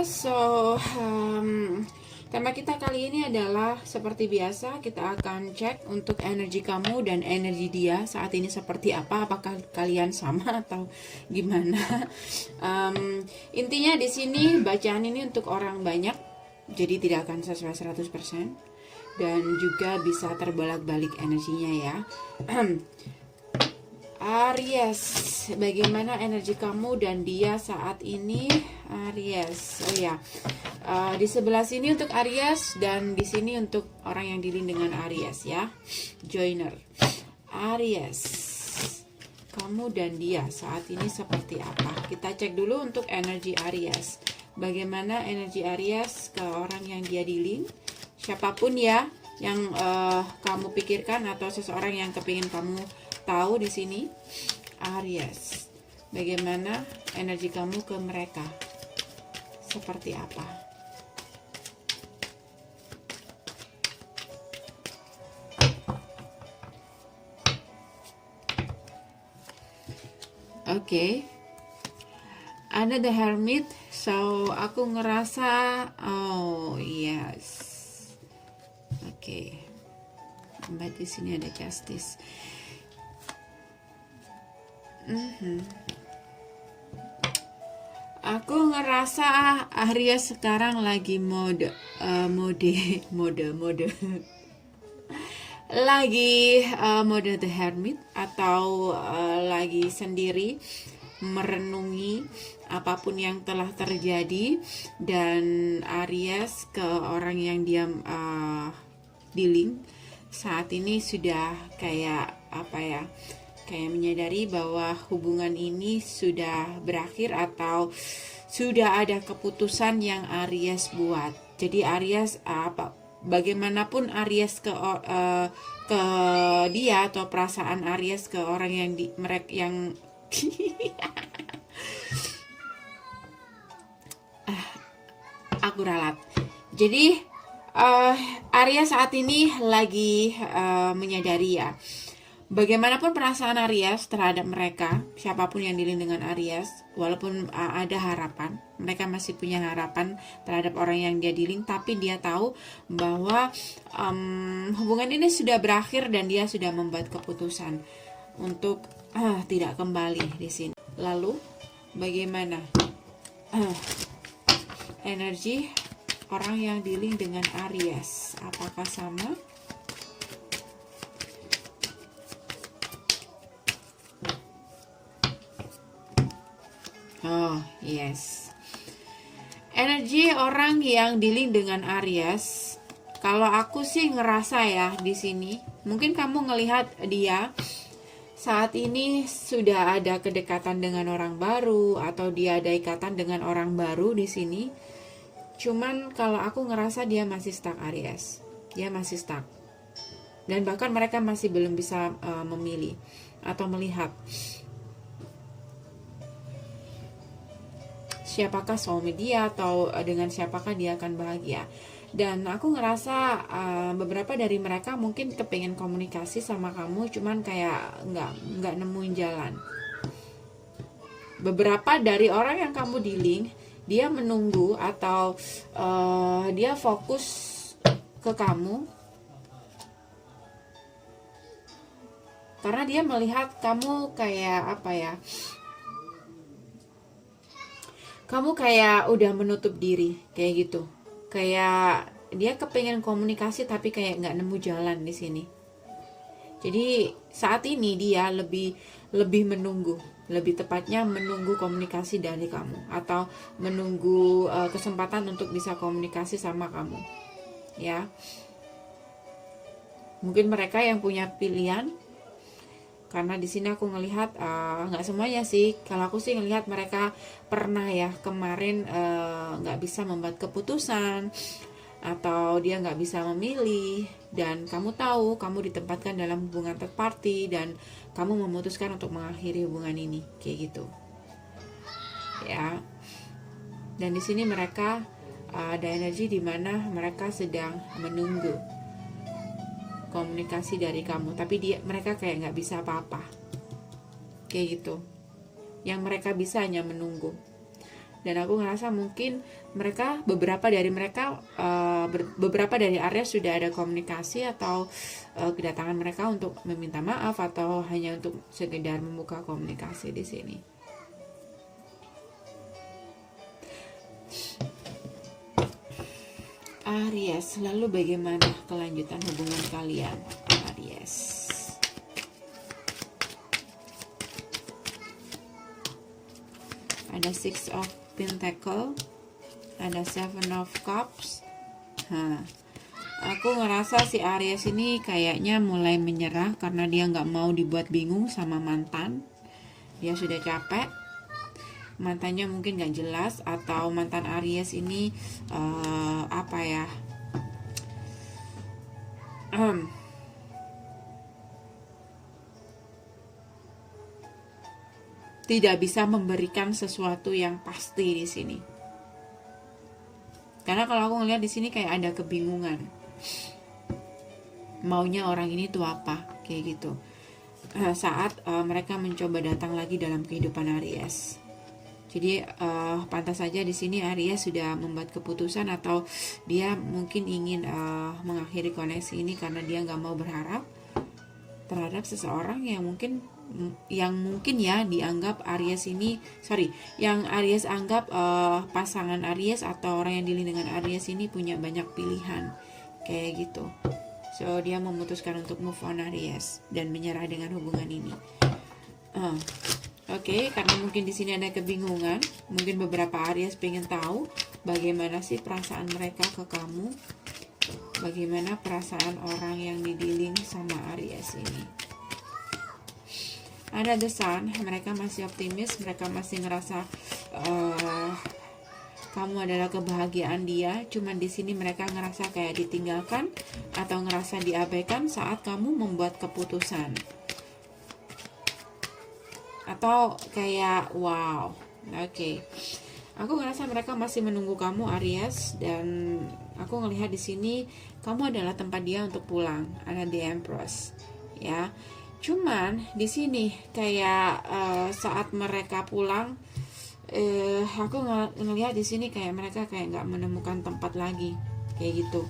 Aries. Tema kita kali ini adalah seperti biasa, kita akan cek untuk energi kamu dan energi dia saat ini seperti apa. Apakah kalian sama atau gimana? Intinya di sini bacaan ini untuk orang banyak, jadi tidak akan sesuai 100% dan juga bisa terbolak-balik energinya ya. Aries, bagaimana energi kamu dan dia saat ini? Aries, oh ya, di sebelah sini untuk Aries dan di sini untuk orang yang dealing dengan Aries ya, joiner. Aries, kamu dan dia saat ini seperti apa? Kita cek dulu untuk energi Aries. Bagaimana energi Aries ke orang yang dia dealing? Siapapun ya yang kamu pikirkan atau seseorang yang kepingin kamu tahu di sini. Aries, bagaimana energi kamu ke mereka? Seperti apa? Oke. Ada the hermit. So aku ngerasa, oh yes. Oke. Mbak di sini ada justice. Aku ngerasa Aries sekarang lagi mode lagi mode the hermit atau lagi sendiri merenungi apapun yang telah terjadi, dan Aries ke orang yang dia dealing saat ini sudah kayak apa ya, kayak menyadari bahwa hubungan ini sudah berakhir atau sudah ada keputusan yang Aries buat. Jadi Aries bagaimanapun Aries ke dia atau perasaan Aries ke orang yang mereka yang aku ralat. Jadi Aries saat ini lagi menyadari ya, bagaimanapun perasaan Aries terhadap mereka, siapapun yang dealing dengan Aries, walaupun ada harapan, mereka masih punya harapan terhadap orang yang dia dealing, tapi dia tahu bahwa hubungan ini sudah berakhir dan dia sudah membuat keputusan untuk tidak kembali di sini. Lalu, bagaimana energi orang yang dealing dengan Aries? Apakah sama? Oh, yes. Energi orang yang dealing dengan Aries, kalau aku sih ngerasa ya di sini, mungkin kamu ngelihat dia saat ini sudah ada kedekatan dengan orang baru atau dia ada ikatan dengan orang baru di sini. Cuman kalau aku ngerasa dia masih stuck Aries. Dia masih stuck. Dan bahkan mereka masih belum bisa memilih atau melihat siapakah suami dia atau dengan siapakah dia akan bahagia. Dan aku ngerasa beberapa dari mereka mungkin kepengen komunikasi sama kamu, cuman kayak nggak nemuin jalan. Beberapa dari orang yang kamu dealing, dia menunggu atau dia fokus ke kamu karena dia melihat kamu kayak apa ya, kamu kayak udah menutup diri kayak gitu. Kayak dia kepengen komunikasi tapi kayak nggak nemu jalan di sini. Jadi saat ini dia lebih menunggu, lebih tepatnya menunggu komunikasi dari kamu atau menunggu kesempatan untuk bisa komunikasi sama kamu. Ya, mungkin mereka yang punya pilihan. Karena di sini aku ngelihat nggak semuanya sih. Kalau aku sih ngelihat mereka pernah ya kemarin nggak bisa membuat keputusan atau dia nggak bisa memilih, dan kamu tahu kamu ditempatkan dalam hubungan third party dan kamu memutuskan untuk mengakhiri hubungan ini kayak gitu. Ya. Dan di sini mereka ada energi di mana mereka sedang menunggu komunikasi dari kamu, tapi mereka kayak nggak bisa apa-apa kayak gitu. Yang mereka bisa hanya menunggu. dan aku ngerasa mungkin beberapa dari Aries sudah ada komunikasi atau kedatangan mereka untuk meminta maaf atau hanya untuk sekedar membuka komunikasi di sini. Aries, lalu bagaimana kelanjutan hubungan kalian, Aries? Ada Six of Pentacle, ada Seven of Cups. Aku ngerasa si Aries ini kayaknya mulai menyerah karena dia nggak mau dibuat bingung sama mantan. Dia sudah capek. Mantannya mungkin nggak jelas, atau mantan Aries ini tidak bisa memberikan sesuatu yang pasti di sini. Karena kalau aku ngelihat di sini kayak ada kebingungan. Maunya orang ini tuh apa, kayak gitu. Saat mereka mencoba datang lagi dalam kehidupan Aries. Jadi pantas saja di sini Aries sudah membuat keputusan, atau dia mungkin ingin mengakhiri koneksi ini karena dia nggak mau berharap terhadap seseorang yang mungkin ya dianggap yang Aries anggap pasangan Aries atau orang yang dealing dengan Aries ini punya banyak pilihan kayak gitu. So dia memutuskan untuk move on Aries dan menyerah dengan hubungan ini. Oke, karena mungkin di sini ada kebingungan, mungkin beberapa Aries pengen tahu bagaimana sih perasaan mereka ke kamu, bagaimana perasaan orang yang di-dealing sama Aries ini. Ada The Sun, mereka masih optimis, mereka masih ngerasa kamu adalah kebahagiaan dia. Cuman di sini mereka ngerasa kayak ditinggalkan atau ngerasa diabaikan saat kamu membuat keputusan. Atau kayak wow, oke. Aku ngerasa mereka masih menunggu kamu Aries, dan aku ngelihat di sini kamu adalah tempat dia untuk pulang. Ada The Empress, ya. Cuman di sini kayak saat mereka pulang, aku ngelihat di sini kayak mereka kayak nggak menemukan tempat lagi, kayak gitu.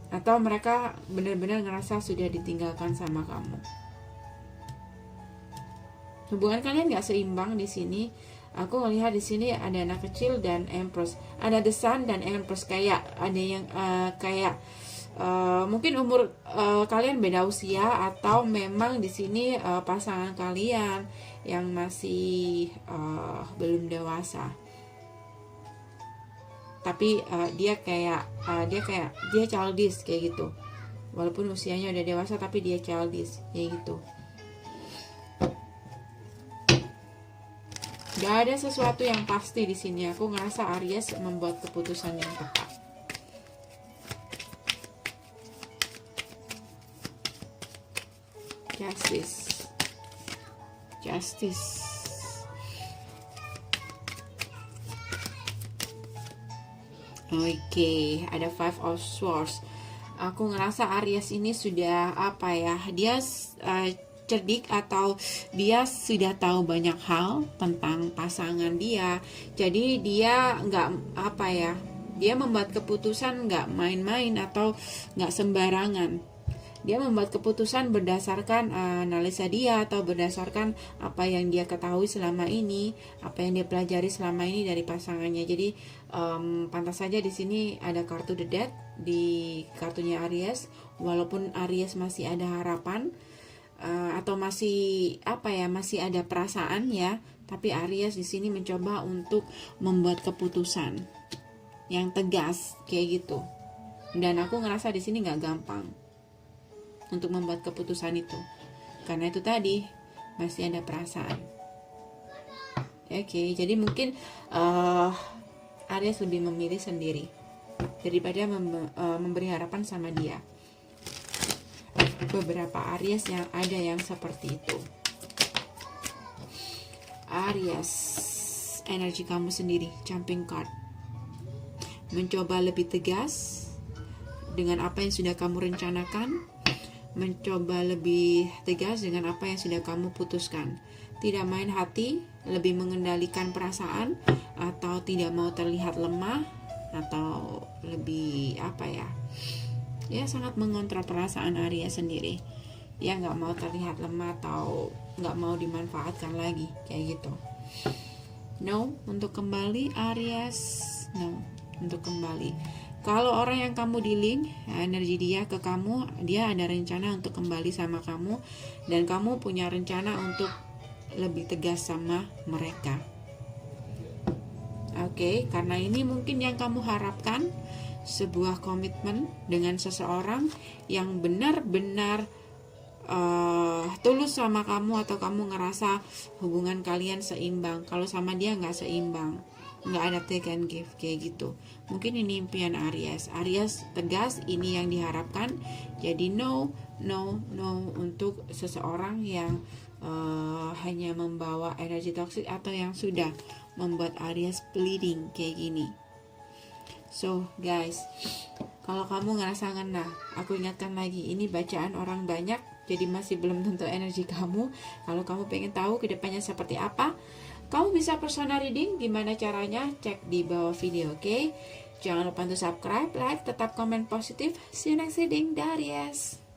Atau mereka benar-benar ngerasa sudah ditinggalkan sama kamu. Hubungan kalian nggak seimbang di sini. Aku ngelihat di sini ada anak kecil dan Empress, ada The Sun dan Empress, kayak ada yang mungkin umur kalian beda usia, atau memang di sini pasangan kalian yang masih belum dewasa. Tapi dia childish kayak gitu. Walaupun usianya udah dewasa tapi dia childish kayak gitu. Gak ada sesuatu yang pasti di sini. Aku ngerasa Aries membuat keputusan yang tepat. Justice. Oke, ada Five of Swords. Aku ngerasa Aries ini sudah dia cerdik, atau dia sudah tahu banyak hal tentang pasangan dia. Jadi dia dia membuat keputusan nggak main-main atau nggak sembarangan. Dia membuat keputusan berdasarkan analisa dia, atau berdasarkan apa yang dia ketahui selama ini, apa yang dia pelajari selama ini dari pasangannya. Jadi pantas saja di sini ada kartu The Death di kartunya Aries. Walaupun Aries masih ada harapan, atau masih masih ada perasaan ya, tapi Aries di sini mencoba untuk membuat keputusan yang tegas kayak gitu. Dan aku ngerasa di sini nggak gampang untuk membuat keputusan itu, karena itu tadi masih ada perasaan. Oke, jadi mungkin Aries lebih memilih sendiri daripada memberi harapan sama dia. Beberapa Aries yang ada yang seperti itu. Aries, energi kamu sendiri, jumping card. Mencoba lebih tegas dengan apa yang sudah kamu rencanakan, mencoba lebih tegas dengan apa yang sudah kamu putuskan. tidak main hati, lebih mengendalikan perasaan, atau tidak mau terlihat lemah, atau lebih apa ya? Ya sangat mengontrol perasaan Aries sendiri. Ya nggak mau terlihat lemah atau nggak mau dimanfaatkan lagi kayak gitu. No, untuk kembali Aries. No, untuk kembali. Kalau orang yang kamu dealing, energi dia ke kamu, dia ada rencana untuk kembali sama kamu, dan kamu punya rencana untuk lebih tegas sama mereka. Oke, karena ini mungkin yang kamu harapkan, sebuah komitmen dengan seseorang yang benar-benar tulus sama kamu, atau kamu ngerasa hubungan kalian seimbang. Kalau sama dia nggak seimbang, nggak ada take and give kayak gitu. Mungkin ini impian Aries. Aries tegas, ini yang diharapkan. Jadi no untuk seseorang yang hanya membawa energi toksik atau yang sudah membuat Aries bleeding kayak gini. So guys, kalau kamu ngerasa ngena, aku ingatkan lagi, ini bacaan orang banyak, jadi masih belum tentu energi kamu. Kalau kamu pengen tahu kedepannya seperti apa, kamu bisa personal reading. Gimana caranya? Cek di bawah video, oke? Jangan lupa untuk subscribe, like, tetap komen positif. See you next reading, Aries.